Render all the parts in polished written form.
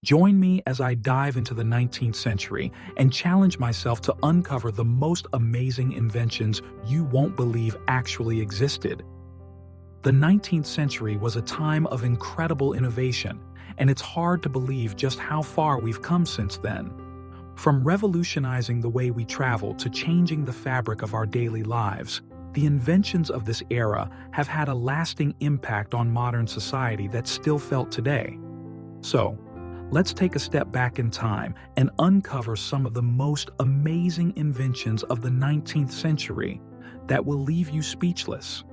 Join me as I dive into the 19th century and challenge myself to uncover the most amazing inventions you won't believe actually existed. The 19th century was a time of incredible innovation, and it's hard to believe just how far we've come since then. From revolutionizing the way we travel to changing the fabric of our daily lives, the inventions of this era have had a lasting impact on modern society that's still felt today. So, let's take a step back in time and uncover some of the most amazing inventions of the 19th century that will leave you speechless.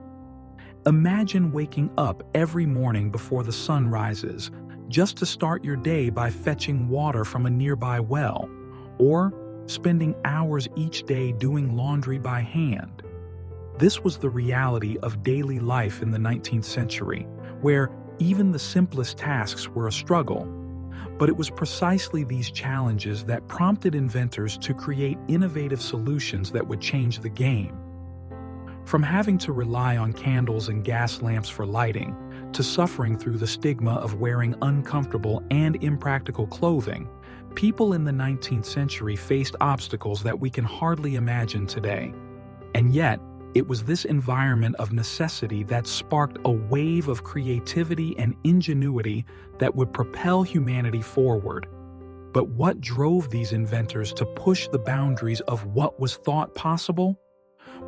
Imagine waking up every morning before the sun rises, just to start your day by fetching water from a nearby well, or spending hours each day doing laundry by hand. This was the reality of daily life in the 19th century, where even the simplest tasks were a struggle. But it was precisely these challenges that prompted inventors to create innovative solutions that would change the game. From having to rely on candles and gas lamps for lighting, to suffering through the stigma of wearing uncomfortable and impractical clothing, people in the 19th century faced obstacles that we can hardly imagine today. And yet, it was this environment of necessity that sparked a wave of creativity and ingenuity that would propel humanity forward. But what drove these inventors to push the boundaries of what was thought possible?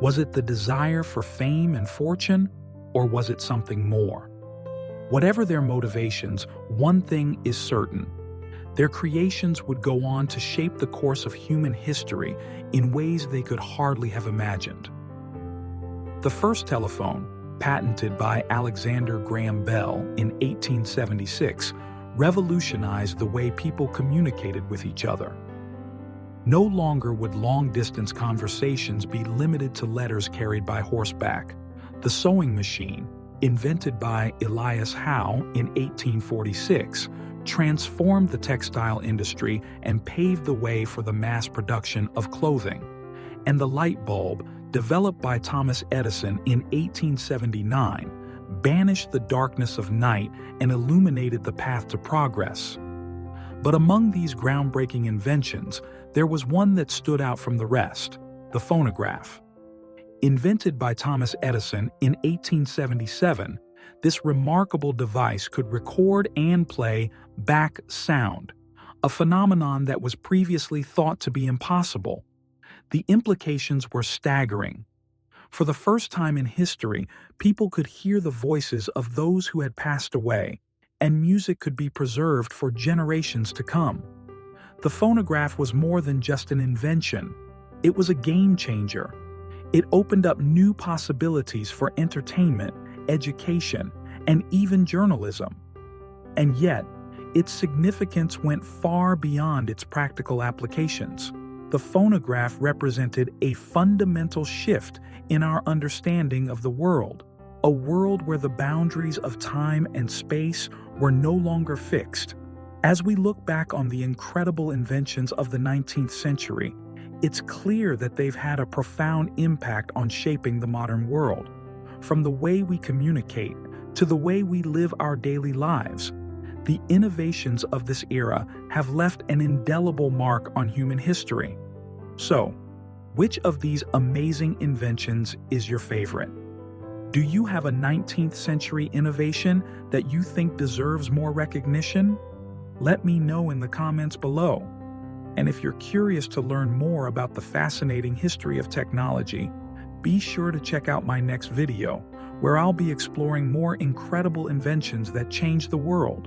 Was it the desire for fame and fortune, or was it something more? Whatever their motivations, one thing is certain. Their creations would go on to shape the course of human history in ways they could hardly have imagined. The first telephone, patented by Alexander Graham Bell in 1876, revolutionized the way people communicated with each other. No longer would long-distance conversations be limited to letters carried by horseback. The sewing machine, invented by Elias Howe in 1846, transformed the textile industry and paved the way for the mass production of clothing. And the light bulb, developed by Thomas Edison in 1879, banished the darkness of night and illuminated the path to progress. But among these groundbreaking inventions, there was one that stood out from the rest: the phonograph. Invented by Thomas Edison in 1877, this remarkable device could record and play back sound, a phenomenon that was previously thought to be impossible. The implications were staggering. For the first time in history, people could hear the voices of those who had passed away, and music could be preserved for generations to come. The phonograph was more than just an invention. It was a game changer. It opened up new possibilities for entertainment, education, and even journalism. And yet, its significance went far beyond its practical applications. The phonograph represented a fundamental shift in our understanding of the world, a world where the boundaries of time and space were no longer fixed. As we look back on the incredible inventions of the 19th century, it's clear that they've had a profound impact on shaping the modern world. From the way we communicate to the way we live our daily lives, the innovations of this era have left an indelible mark on human history. So, which of these amazing inventions is your favorite? Do you have a 19th century innovation that you think deserves more recognition? Let me know in the comments below. And if you're curious to learn more about the fascinating history of technology, be sure to check out my next video, where I'll be exploring more incredible inventions that changed the world.